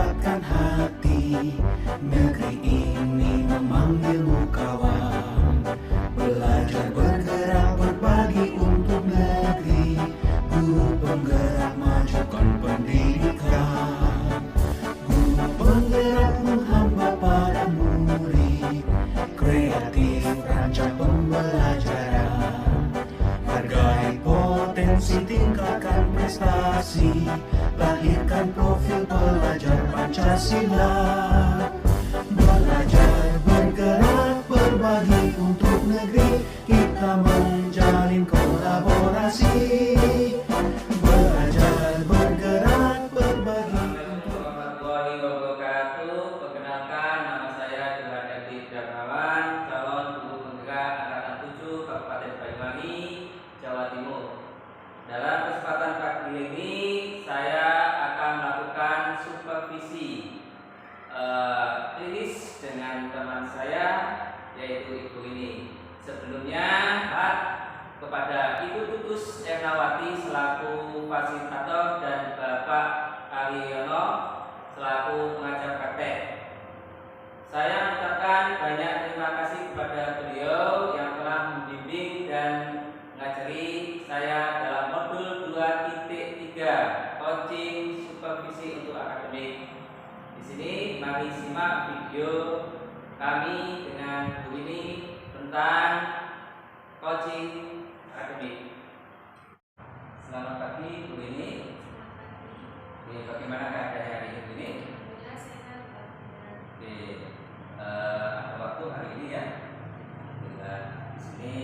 mendapatkan hati. Negeri ini memanggilmu kawan, belajar bergerak berbagi untuk negeri. Guru penggerak majukan pendidikan, guru penggerak menghamba pada murid, kreatif rancang pembelajaran. Hargai potensi, tingkatkan prestasi, lahirkan profil pelajar Pancasila. Belajar, bergerak, berbagi untuk negeri, kita menjalin kolaborasi. Belajar, bergerak, berbagi. Assalamualaikum warahmatullahi wabarakatuh. Perkenalkan, nama saya Johan Edi Darmawan, calon guru penggerak angkatan 7 Kabupaten Banyuwangi, Jawa Timur. Dalam kesempatan pagi ini saya akan melakukan supervisi klinis dengan teman saya, yaitu ibu ini. Sebelumnya kepada Ibu Tutus Ernawati selaku fasilitator dan Bapak Ariyono selaku pengajar praktek. Saya mengucapkan banyak terima kasih kepada beliau yang telah membimbing dan mengajari saya dalam modul 2.3 coaching supervisi untuk akademik. Di sini mari simak video kami dengan Bu ini tentang coaching akademik. Selamat pagi Bu ini. Bagaimana keadaannya hari ini? Oke, ada waktu hari ini ya. Di sini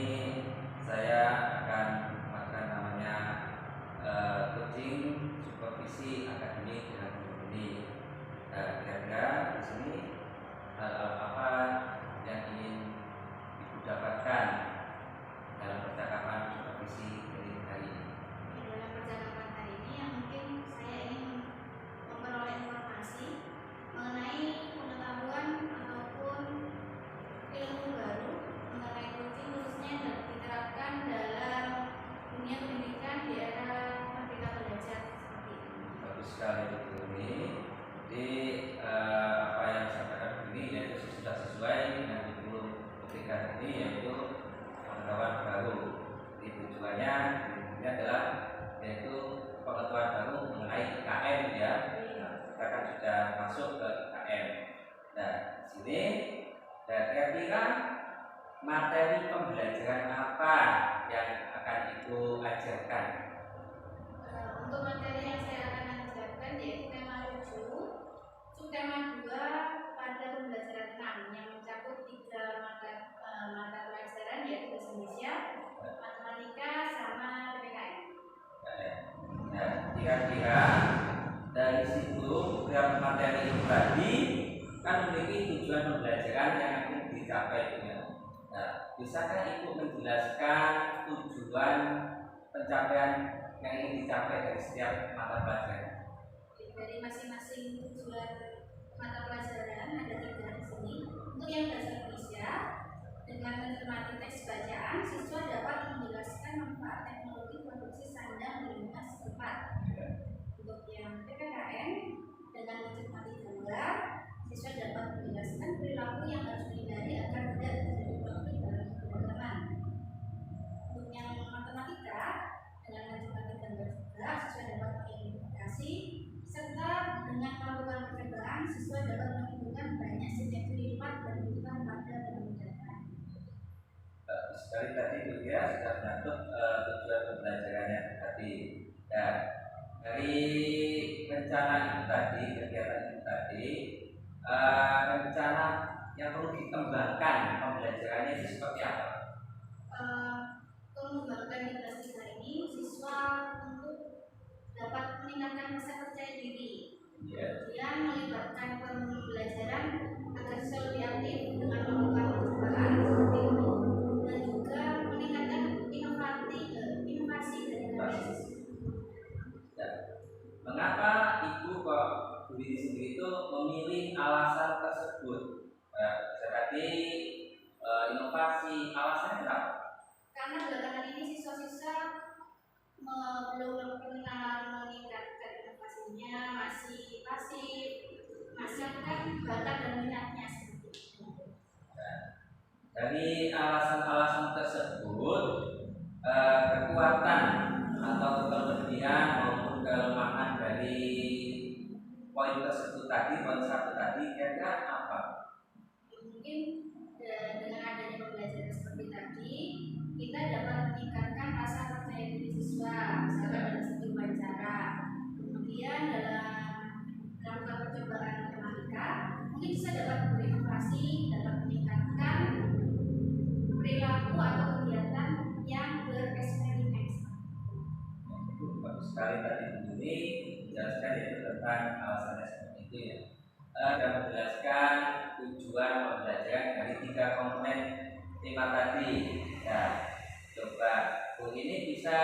saya akan melakukan namanya coaching supervisi akademik dengan Bu ini. Kira-kira di sini hal apa yang ingin Ibu dapatkan dalam percakapan supervisi dari hari ini? Dalam percakapan hari ini yang mungkin saya ingin memperoleh informasi mengenai pengetahuan ataupun ilmu baru mengenai coaching, khususnya yang diterapkan dalam dunia pendidikan di era Merdeka Belajar seperti ini. Bagus sekali Bu ini. Jadi apa yang disampaikan ini yaitu sudah sesuai dengan judul ketika ini, yaitu pengetahuan baru. Di tujuannya ini adalah yaitu pengetahuan baru mengenai IKN ya. Kita kan sudah masuk ke IKN. Nah, di sini kira-kira materi pembelajaran apa yang akan Ibu ajarkan? Untuk materi yang saya akan ajarkan yaitu tema 7, subtema 2 pada pembelajaran 6 yang mencakup 3 mata pelajaran yaitu bahasa Indonesia, matematika, sama PPKN. Nah, kira-kira dari situ program materi itu tadi kan memiliki tujuan pembelajaran yang ingin dicapai ya. Nah, bisakah Ibu menjelaskan tujuan pencapaian yang ingin dicapai dari setiap mata pelajaran? Dari masing-masing tujuan mata pelajaran ada 3 di sini. Untuk yang bahasa Indonesia, dengan mencermati teks bacaan, siswa dapat menjelaskan manfaat teknologi produksi sandang di lingkungan setempat. Untuk yang PPKN, dengan mencermati gambar, siswa dapat menjelaskan perilaku yang harus dihindari agar tidak terjadi konflik dalam keberagaman. Untuk yang matematika, dengan mencermati gambar juga, siswa dapat mengidentifikasi serta dengan melakukan percobaan, siswa dapat menentukan banyak simetri lipat dan bukan pada pembelajaran. Sekali tadi Bu ya sudah mencakup tujuan pembelajarannya tadi. Dan dari rencana itu tadi, kegiatan itu tadi, rencana yang perlu dikembangkan pembelajarannya itu seperti apa? Mengembangkan di kelas 3 ini, siswa untuk dapat meningkatkan rasa percaya diri. Kemudian melibatkan pembelajaran agar siswa lebih aktif dengan melakukan percobaan seperti itu, dan juga meningkatkan inovasi dari karya siswa. Mengapa Ibu kok Bu Didi sendiri itu memilih alasan tersebut? Tadi inovasi, alasannya kenapa? Karena belakangan ini siswa-siswa belum meningkatkan inovasinya, masih pasif, dari alasan-alasan tersebut, kekuatan atau kelebihan maupun kelemahan dari poin tersebut tadi, poin satu tadi, kira-kira apa? Mungkin dengan adanya pembelajaran seperti tadi, kita dapat meningkatkan rasa percaya diri siswa, misalkan dalam segi wawancara, kemudian dalam melakukan percobaan matematika, mungkin bisa dapat berinovasi, dapat meningkatkan perilaku atau kegiatan yang bereksperimen. Bagus sekali tadi ini menjelaskan itu tentang alasannya seperti itu ya. Dan menjelaskan tujuan pembelajaran dari 3 komponen tema tadi. Ya, coba Bu ini bisa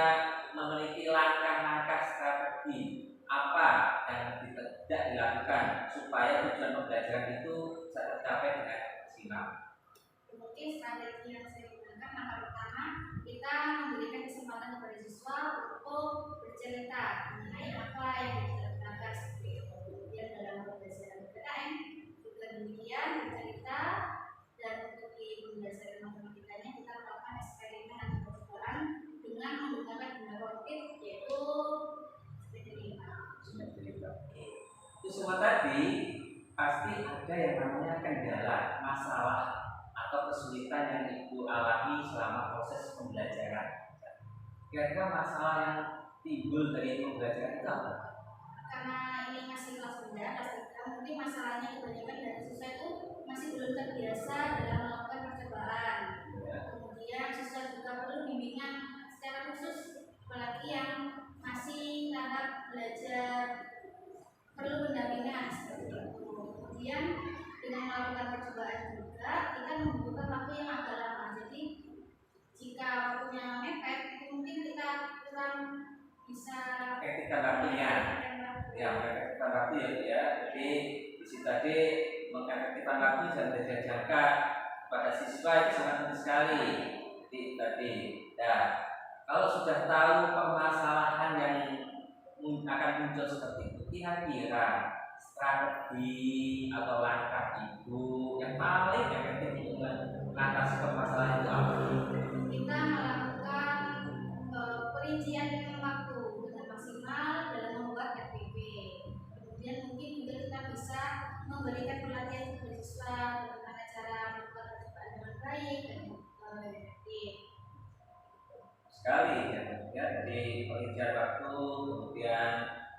memiliki langkah-langkah strategi apa yang tidak dilakukan supaya tujuan pembelajaran itu bisa tercapai dengan maksimal. Mungkin strategi yang saya gunakan, langkah pertama kita memberikan kesempatan kepada siswa untuk bercerita mengenai apa yang diceritakan seperti itu. Kemudian dalam pembelajaran PKN juga demikian bercerita, dan untuk di pembelajaran matematikanya kita melakukan eksperimen atau percobaan dengan menggunakan benda konkret yaitu Cerita. Itu semua tadi pasti ada yang namanya kendala, masalah atau kesulitan yang Ibu alami selama proses pembelajaran. Kira-kira masalah yang timbul dari pembelajaran itu apa? Karena ini masih kelas rendah, kelas 3, mungkin masalahnya kebanyakan dari siswa itu masih belum terbiasa dalam melakukan percobaan. Ya. Kemudian siswa juga perlu bimbingan secara khusus, apalagi yang masih tahap belajar perlu pendampingan seperti itu. Kemudian dengan melakukan percobaan juga kita membutuhkan waktu yang agak lama. Jadi jika waktunya mepet, itu mungkin kita kurang bisa Efektifkan waktunya. Ya, mengefektifkan waktu ya. Jadi di situ tadi mengefektifkan waktu dan jangka pada siswa itu sangat penting sekali. Jadi tadi, ya kalau sudah tahu permasalahan yang akan muncul seperti itu, kira-kira strategi atau langkah Ibu yang paling efektif untuk mengatasi permasalahan itu apa? Kita melakukan perincian waktu dengan maksimal dalam membuat RPP. Kemudian mungkin juga kita bisa memberikan pelatihan kepada siswa bagaimana cara membuat percobaan dengan baik dan efektif. Sekali ya, jadi perincian waktu, kemudian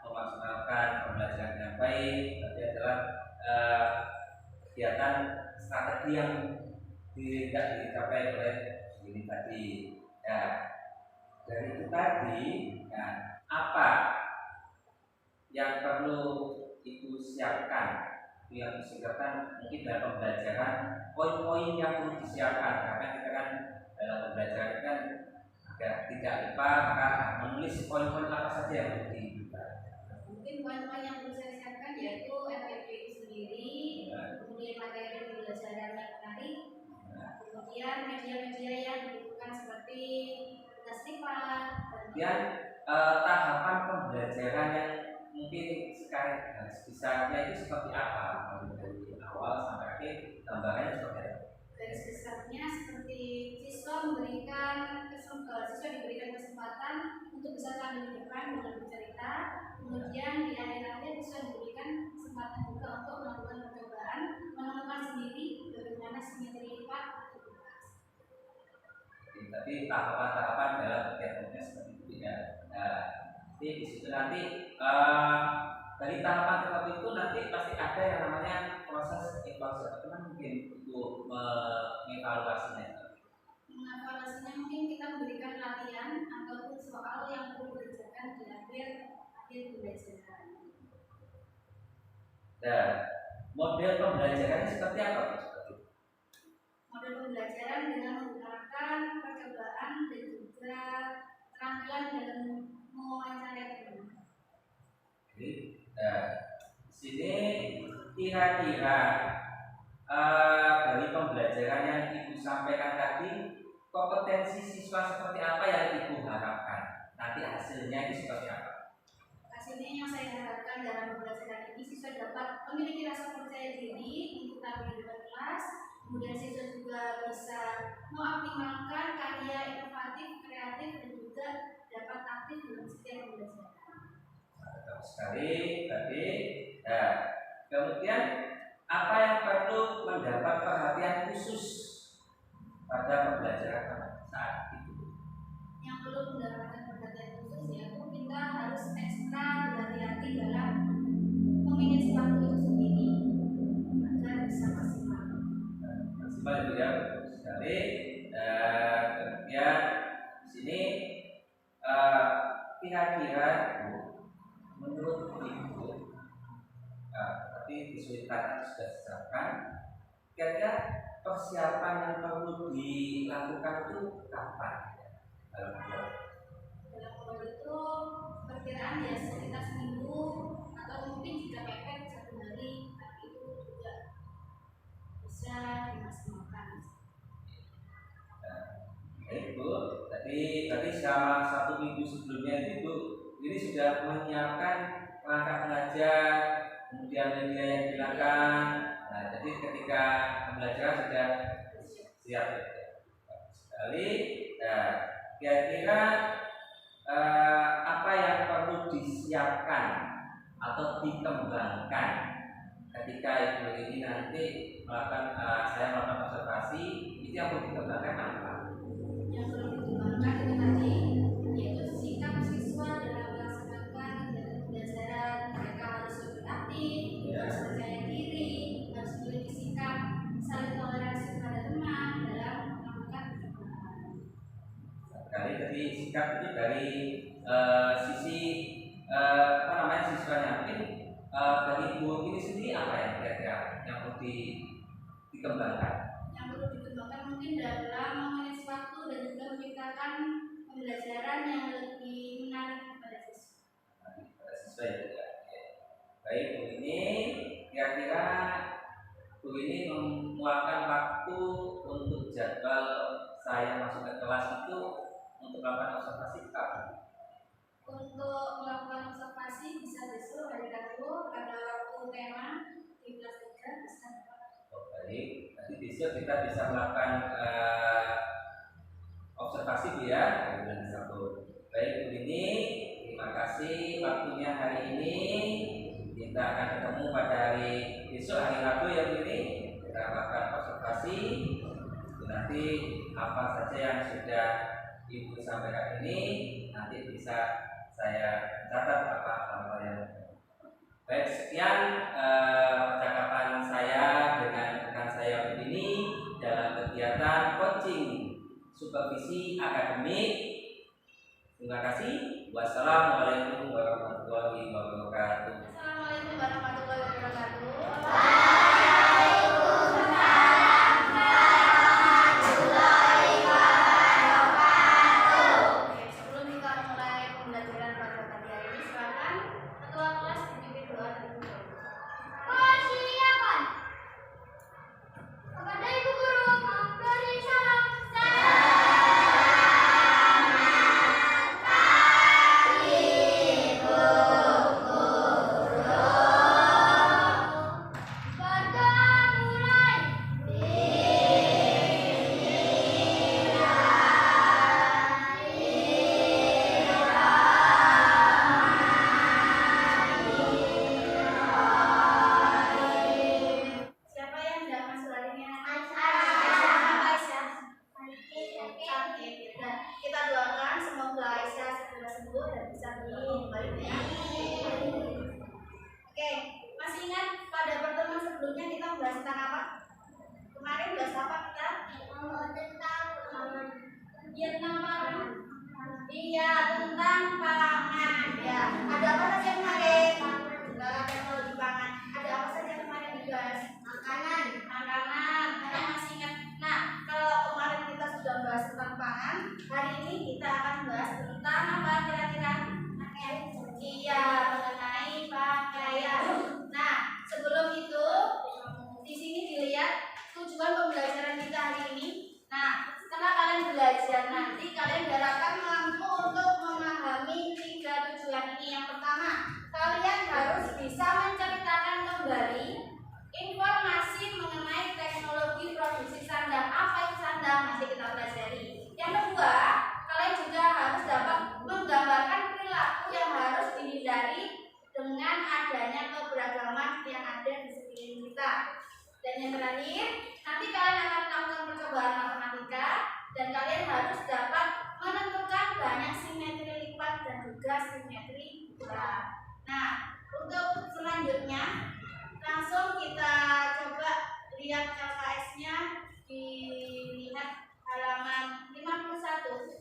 memaksimalkan pembelajaran yang baik, tadi adalah kegiatan strategi yang tidak dicapai oleh ini tadi. Ya, dari itu tadi, ya, apa yang perlu Ibu siapkan? Yang disiapkan mungkin dalam pembelajaran, poin-poin yang perlu disiapkan, karena kita kan dalam pembelajaran kan agar tidak lupa maka menulis poin-poin apa saja yang perlu dibuat. Mungkin poin-poin yang perlu saya siapkan yaitu RPP itu sendiri, kemudian materi pembelajaran yang menarik, kemudian media-media yang dibutuhkan seperti tugas lipat, kemudian tahapan pembelajaran yang mungkin sekarang besarnya itu seperti apa, dari awal sampai akhir gambarannya seperti apa? Garis besarnya seperti siswa diberikan kesempatan untuk bisa tampil di depan dengan bercerita, kemudian di akhir-akhir siswa diberikan kesempatan juga untuk melakukan percobaan, menemukan sendiri bagaimana simetri lipat atau tugas. Tapi tahapan-tahapan dalam kegiatannya seperti itu ya. Nah, di situ nanti dari tahapan seperti itu nanti pasti ada yang namanya proses evaluasi. Teman mungkin untuk mengevaluasinya. Mengevaluasinya mungkin kita memberikan latihan ataupun soal yang perlu dikerjakan di akhir pembelajaran. Dan model pembelajarannya seperti apa? Model pembelajaran dengan menggunakan percobaan dan juga keterampilan dalam mewawancarai teman. Jadi, di sini kira-kira dari pembelajaran yang Ibu sampaikan tadi, kompetensi siswa seperti apa yang Ibu harapkan? Nanti hasilnya itu seperti apa? Hasilnya yang saya harapkan dalam pembelajaran ini, siswa dapat memiliki rasa percaya diri untuk tampil di depan kelas, kemudian siswa juga bisa mengoptimalkan karya inovatif, kreatif, dan juga dapat aktif dalam setiap pembelajaran. Betul sekali tadi. Nah, kemudian apa yang perlu mendapat perhatian khusus pada pembelajaran saat itu? Yang perlu mendapatkan perhatian khusus yaitu kita harus ekstra berhati-hati dalam memanage waktu itu sendiri agar bisa maksimal. Maksimal itu ya, betul sekali. Dan kemudian di sini kira-kira menurut Ibu, tapi kesulitan sudah disiapkan. Kira-kira persiapan yang perlu dilakukan itu kapan? Dalam itu perkiraan ya sekitar seminggu atau mungkin jika mepet 1 hari, tapi itu juga bisa dimaksimalkan. Ibu, tadi selama 1 minggu sebelumnya itu ini sudah menyiapkan perangkat belajar, kemudian media yang digunakan. Nah, jadi ketika pembelajaran sudah siap sekali. Nah, kira-kira apa yang perlu disiapkan atau dikembangkan ketika Ibu ini nanti saya melakukan observasi, itu yang perlu dikembangkan apa? Yang perlu dikembangkan itu tadi yaitu sikap siswa dalam melaksanakan kegiatan pembelajaran. Mereka harus lebih aktif, harus percaya diri, harus memiliki sikap saling toleransi pada teman dalam melakukan perkembangan. Sekali tadi sikap itu dari sisi siswanya. Mungkin dari Ibu ini sendiri apa yang kira-kira yang perlu dikembangkan? Yang perlu dikembangkan mungkin dalam memanage waktu dan juga menciptakan pembelajaran yang lebih menarik kepada siswa. Pada siswa ya. Baik, Bu ini kira-kira Bu ini meluangkan waktu untuk jadwal saya masuk ke kelas itu untuk melakukan observasi kapan? Untuk melakukan observasi bisa besok hari Rabu, ada waktu tema di kelas 3 bisa. Baik, nanti besok kita bisa melakukan observasi Bu ya, di bulan Sabtu. Baik Bu ini, terima kasih waktunya hari ini. Kita akan ketemu pada hari besok, hari Rabu ya Bu ini. Kita melakukan observasi. Nanti apa saja yang sudah Ibu sampaikan ini nanti bisa saya catat apa yang. Baik, sekian percakapan saya dengan rekan saya begini dalam kegiatan coaching supervisi akademik. Terima kasih. Wassalamualaikum warahmatullahi wabarakatuh. Assalamualaikum warahmatullahi wabarakatuh. Sebelum kita mulai pembelajaran pada pagi hari ini, silakan ketua kelas dipimpin doa terlebih dahulu. Persilakan. Kepada Ibu Guru, beri salam. Siapa yang tidak masuk harinya? Aisyah. Nah, kita doakan semoga Aisyah segera sembuh dan bisa kembali ya. Oke, masih ingat pada pertemuan sebelumnya kita membahas tentang apa? Kemarin bahas apa kita? Tentang pangan. Iya, tentang pangan. Ya, ada apa saja kemarin? Teknologi pangan. Ada apa saja kemarin dibahas? Makanan. Kalian masih ingat? Nah, kalau kemarin kita sudah bahas tentang pangan, hari ini kita akan bahas tentang apa kira-kira? Iya, mengenai pakaian. Nah, sebelum itu, di sini dilihat tujuan pembelajaran kita hari ini. Nah, setelah kalian belajar nanti kalian diharapkan mampu untuk memahami 3 tujuan ini. Yang pertama, kalian harus bisa menceritakan kembali kita. Dan yang terakhir, nanti kalian akan melakukan percobaan matematika dan kalian harus dapat menentukan banyak simetri lipat dan juga simetri bulat. Nah, untuk selanjutnya langsung kita coba lihat LKS-nya, dilihat halaman 51.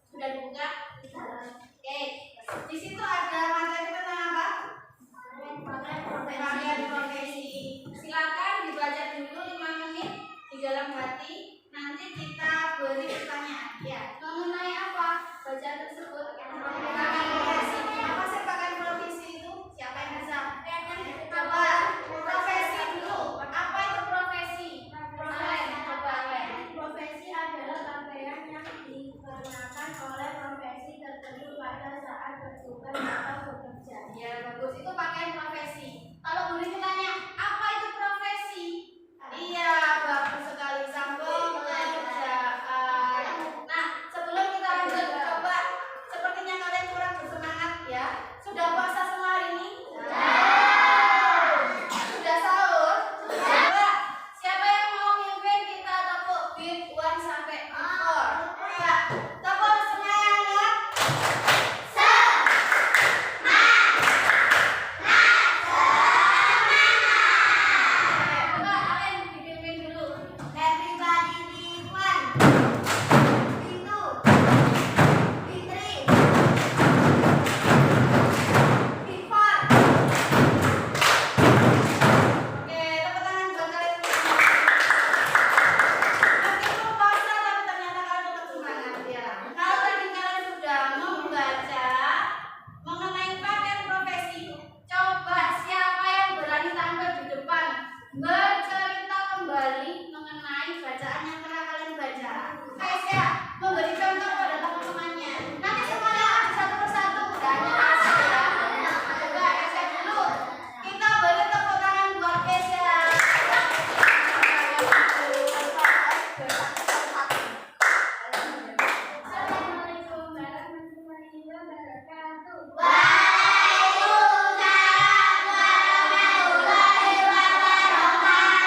Sudah dibuka? Oke. Di situ ada materi tentang apa? Bagian profesi. Silakan dibaca dulu 5 menit di dalam hati. Nanti kita beri pertanyaan. Ya, mengenai apa bacaan tersebut? Pakaian profesi. Apa sih pakaian profesi itu? Siapa yang bisa? Coba profesi dulu. Apa itu profesi? Profesi adalah pakaian yang dikenakan oleh profesi tertentu pada saat bertugas atau bekerja. Ya, bagus. Itu pakaian profesi. Kalau guru tanya, apa itu profesi? Iya, bagus sekali. Sambil pekerjaan. Nah, sebelum kita lanjut, coba sepertinya kalian kurang bersemangat ya. Sudah puasa semua hari ini? Sudah sahur? Coba siapa yang mau mimpin kita tepuk beat 1 sampai 4? Coba tepuk semangat. Coba kalian dipimpin dulu. Everybody be one. Be two. Be three. Be four. Oke, tepuk tangan buat kalian semua. Meskipun puasa tapi ternyata kalian tetap semangat ya. Kalau tadi kalian sudah membaca mengenai pakaian profesi, coba siapa yang berani tampil di depan bercerita kembali mengenai bacaan yang pernah kalian baca. Aisyah memberi contoh pada teman-temannya. Nanti semuanya ada satu persatu, gak hanya Aisyah ya. Coba Aisyah dulu. Kita beri tepuk tangan buat Aisyah. Assalamualaikum warahmatullahi wabarakatuh. Waalaikumsalam warahmatullahi wabarakatuh.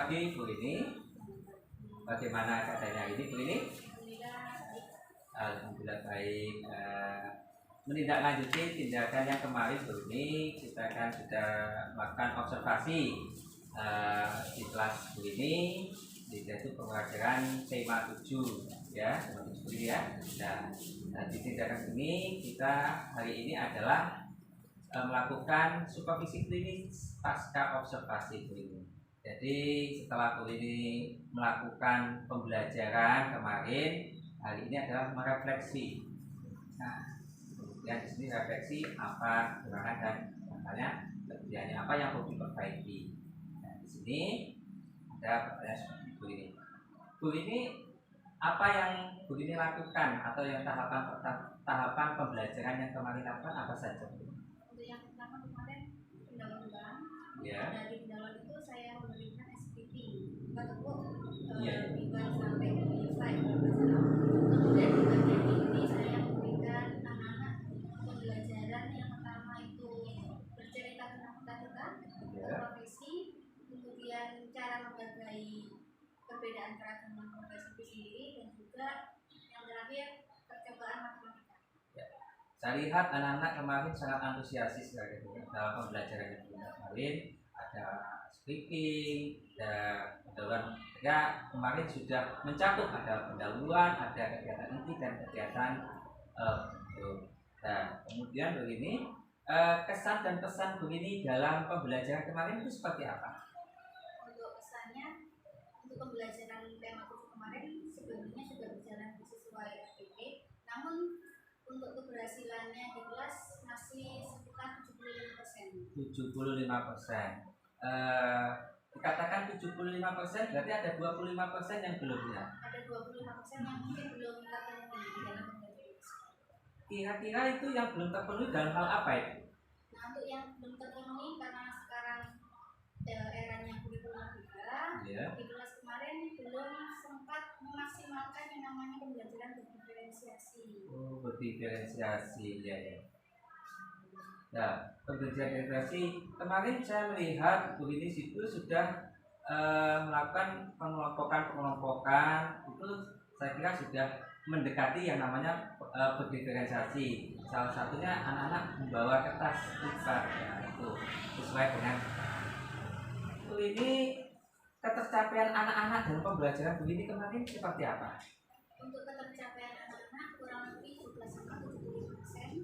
pagi Bu ini. Bagaimana keadaannya hari ini Bu ini? Alhamdulillah baik. Menindaklanjuti tindakan yang kemarin Bu ini, kita kan sudah melakukan observasi di kelas Bu ini, yaitu pembelajaran tema 7 ya, tema 7 ini ya. Nah, di tindakan ini kita hari ini adalah melakukan supervisi klinis pasca observasi Bu ini. Jadi setelah Bu ini melakukan pembelajaran kemarin, hari ini adalah merefleksi. Nah, kemudian di sini refleksi apa kekurangan dan makanya kelebihannya apa yang perlu diperbaiki. Nah, di sini ada pertanyaan seperti Bu ini. Bu ini apa yang Bu ini lakukan atau yang tahapan pembelajaran yang kemarin lakukan apa saja Bu? Untuk yang pertama kemarin pendahuluan. Ya. Dari pendahuluan itu saya memberikan SPP untuk Iya. mingguan sampai selesai. Kemudian di bagian ini saya memberikan anak-anak pembelajaran yang pertama itu bercerita tentang cita-cita, Ya. profesi, kemudian cara menghargai perbedaan keragaman profesi itu sendiri, dan juga yang terakhir percobaan matematika. Saya lihat anak-anak kemarin sangat antusiasis sekali dalam pembelajaran yang kemarin. Ada speaking, ada pendahuluan. Ya, kemarin sudah mencakup ada pendahuluan, ada kegiatan inti dan kegiatan nah, kemudian begini, kesan dan pesan begini dalam pembelajaran kemarin itu seperti apa? Untuk kesannya, untuk pembelajaran tema 7 kemarin sebenarnya sudah berjalan sesuai SPP, namun untuk keberhasilannya di kelas masih sekitar 75%. 75%. Dikatakan 75%, berarti ada 25% yang belum ya. Ada 25% yang mungkin belum terpenuhi di dalam pembelajaran. Kira-kira itu yang belum terpenuhi dalam hal apa itu? Nah, untuk yang belum terpenuhi karena sekarang eranya kurikulum juga, Ya. di kelas kemarin belum sempat memaksimalkan yang namanya pembelajaran berdiferensiasi. Oh, berdiferensiasi ya ya. Nah, pembelajaran diferensiasi kemarin saya melihat Bu ini situ sudah melakukan pengelompokan itu saya kira sudah mendekati yang namanya berdiferensiasi. Salah satunya anak-anak membawa kertas tulisan ya, itu sesuai dengan Bu ini ketercapaian anak-anak dalam pembelajaran Bu ini kemarin seperti apa? Untuk ketercapaian anak-anak kurang lebih 17-75%.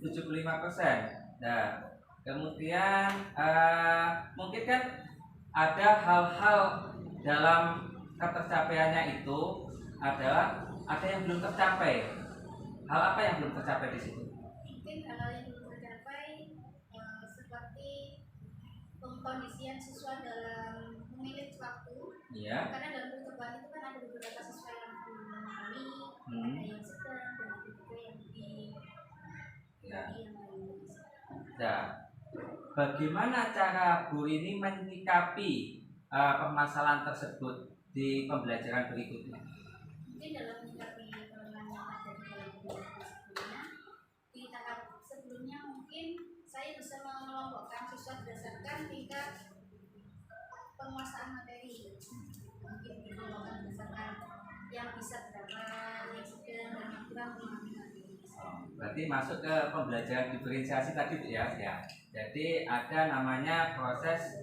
75%. Nah, kemudian mungkin kan ada hal-hal dalam ketercapaiannya itu adalah ada yang belum tercapai. Hal apa yang belum tercapai di situ? Mungkin hal yang belum tercapai seperti pengkondisian siswa dalam memilih waktu. Iya. Karena dalam percobaan itu kan ada beberapa siswa yang belum memahami, ada yang sedang, dan ada juga yang Ya. yang lain. Nah, bagaimana cara Bu ini menyikapi permasalahan tersebut di pembelajaran berikutnya? Mungkin dalam menyikapi kelemahan yang ada di dalam pembelajaran sebelumnya, di tahap sebelumnya mungkin saya bisa mengelompokkan siswa berdasarkan tingkat penguasaan materi. Mungkin dikelompokkan berdasarkan yang bisa berapa, yang sedang, dan yang kurang memahami materi. Berarti masuk ke pembelajaran diferensiasi tadi Bu ya. Jadi ada namanya proses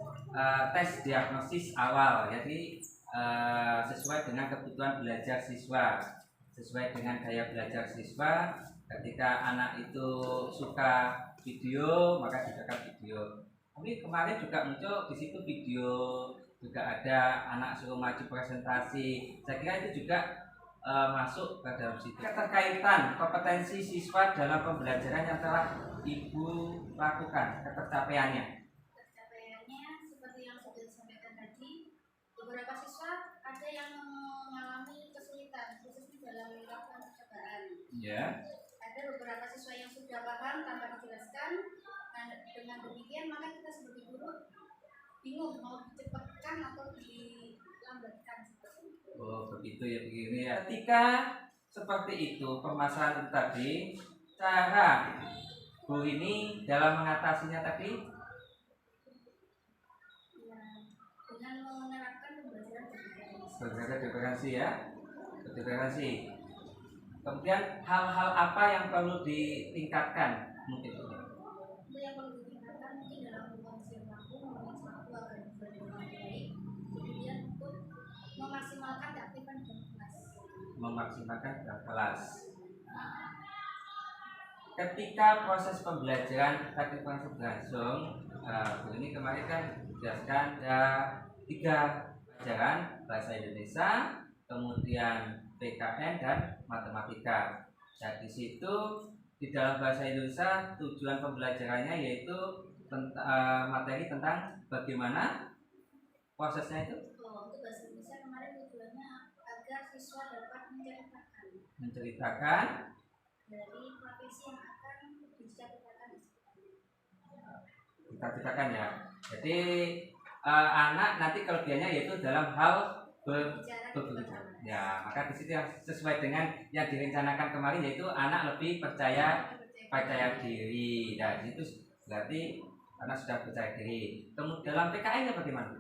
tes diagnosis awal. Jadi sesuai dengan kebutuhan belajar siswa, sesuai dengan gaya belajar siswa. Ketika anak itu suka video, maka diberikan video. Tapi kemarin juga muncul di situ video, juga ada anak suruh maju presentasi. Saya kira itu juga masuk ke dalam situ. Keterkaitan kompetensi siswa dalam pembelajaran yang telah Ibu lakukan, ketercapaiannya. Tercapaiannya seperti yang sudah disampaikan tadi, beberapa siswa ada yang mengalami kesulitan khususnya dalam melakukan percobaan. Ya. Ada beberapa siswa yang sudah paham tanpa dijelaskan. Nah, dengan demikian maka kita sebagai guru bingung mau dicepatkan atau dilambatkan seperti itu. Oh begitu ya, begini ya. Ketika seperti itu permasalahan itu tadi, cara Bu ini dalam mengatasinya tadi Ya, dengan menerapkan pembelajaran berpreferensi ya, berpreferensi. Kemudian hal-hal apa yang perlu ditingkatkan mungkin? Untuk yang perlu ditingkatkan mungkin dalam pengkondisian waktu agar belajar dengan baik. Kemudian untuk memaksimalkan keaktifan dalam kelas. Memaksimalkan dalam kelas. Ketika proses pembelajaran tatap muka berlangsung, ini kemarin kan dijelaskan ada 3 pelajaran, bahasa Indonesia, kemudian PKN dan matematika. Nah, di situ di dalam bahasa Indonesia tujuan pembelajarannya yaitu materi tentang bagaimana prosesnya itu. Untuk bahasa Indonesia kemarin tujuannya agar siswa dapat menceritakan dari profesi yang akan diceritakan. Kita ceritakan ya. Jadi anak nanti kelebihannya yaitu dalam hal berbicara. Ya, maka di situ yang sesuai dengan yang direncanakan kemarin yaitu anak lebih percaya diri. Nah, itu berarti anak sudah percaya diri. Kemudian dalam PKN-nya bagaimana?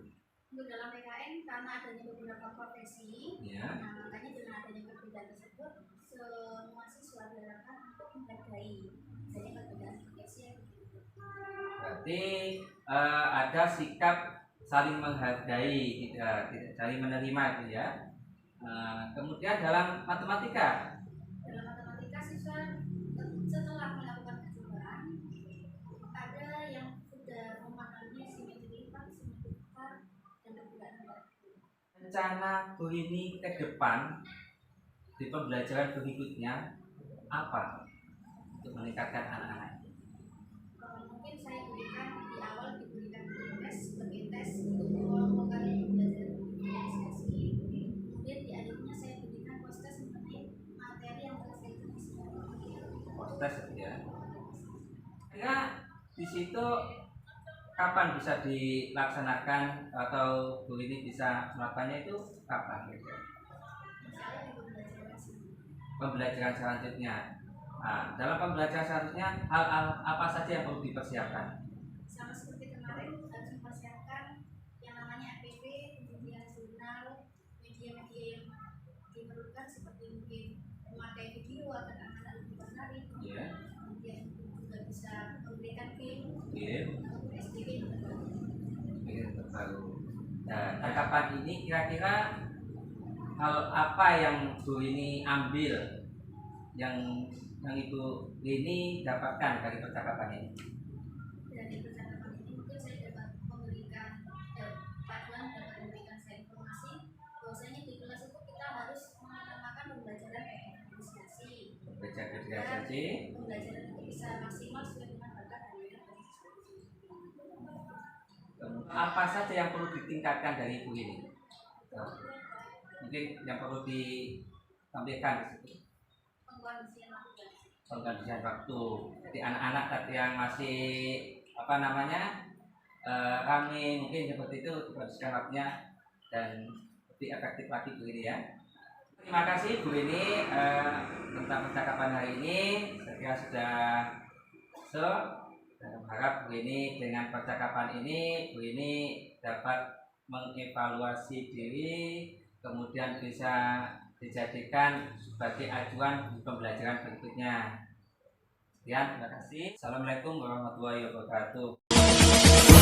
Untuk dalam PKN karena adanya beberapa profesi, Ya. makanya dengan adanya perbedaan tersebut semua siswa diharapkan untuk menghargai adanya perbedaan profesi. Berarti ada sikap saling menghargai, tidak saling menerima itu ya. Kemudian dalam matematika Siswa setelah melakukan percobaan ada yang sudah memahami simetri simetrikal dan perbedaan. Rencana Bu ini ke depan di pembelajaran berikutnya apa untuk meningkatkan anak-anak? Mungkin saya berikan di awal diberikan tes sebagai tes untuk mengelompokkan pembelajaran organisasi. Kemudian di akhirnya saya berikan post-tes mengenai materi yang telah saya tulis. Post-tes ya. Kira di situ kapan bisa dilaksanakan atau Bu ini bisa melakukannya itu kapan? Misalnya di Pembelajaran selanjutnya. Nah, dalam pembelajaran selanjutnya hal apa saja yang perlu dipersiapkan? sama seperti kemarin harus mempersiapkan yang namanya APP, kemudian jurnal, media-media yang diperlukan seperti mungkin memakai video agar anak-anak lebih menarik. Yeah. Kemudian juga bisa memberikan game Game. atau SDG Terbaru. Nah, tanggapan ini kira-kira hal apa yang Bu ini ambil yang Ibu ini dapatkan dari percakapan ini? Dari percakapan ini mungkin saya dapat memberikan panduan dan memberikan saya informasi bahwasanya di kelas itu kita harus mengutamakan pembelajaran berdiskusi. Pembelajaran itu bisa maksimal sesuai dengan bakat dan minat dari siswa. Apa saja yang perlu ditingkatkan dari Ibu ini? Mungkin yang perlu ditampilkan di situ. Pengkondisian waktu. Jadi anak-anak tadi yang masih kami mungkin seperti itu dikondisikan waktunya dan lebih efektif lagi Bu ini ya. Terima kasih Bu ini tentang percakapan hari ini. Saya kira sudah dan berharap Bu ini dengan percakapan ini Bu ini dapat mengevaluasi diri, kemudian bisa dijadikan sebagai acuan di pembelajaran berikutnya. Sekian, terima kasih. Assalamualaikum warahmatullahi wabarakatuh.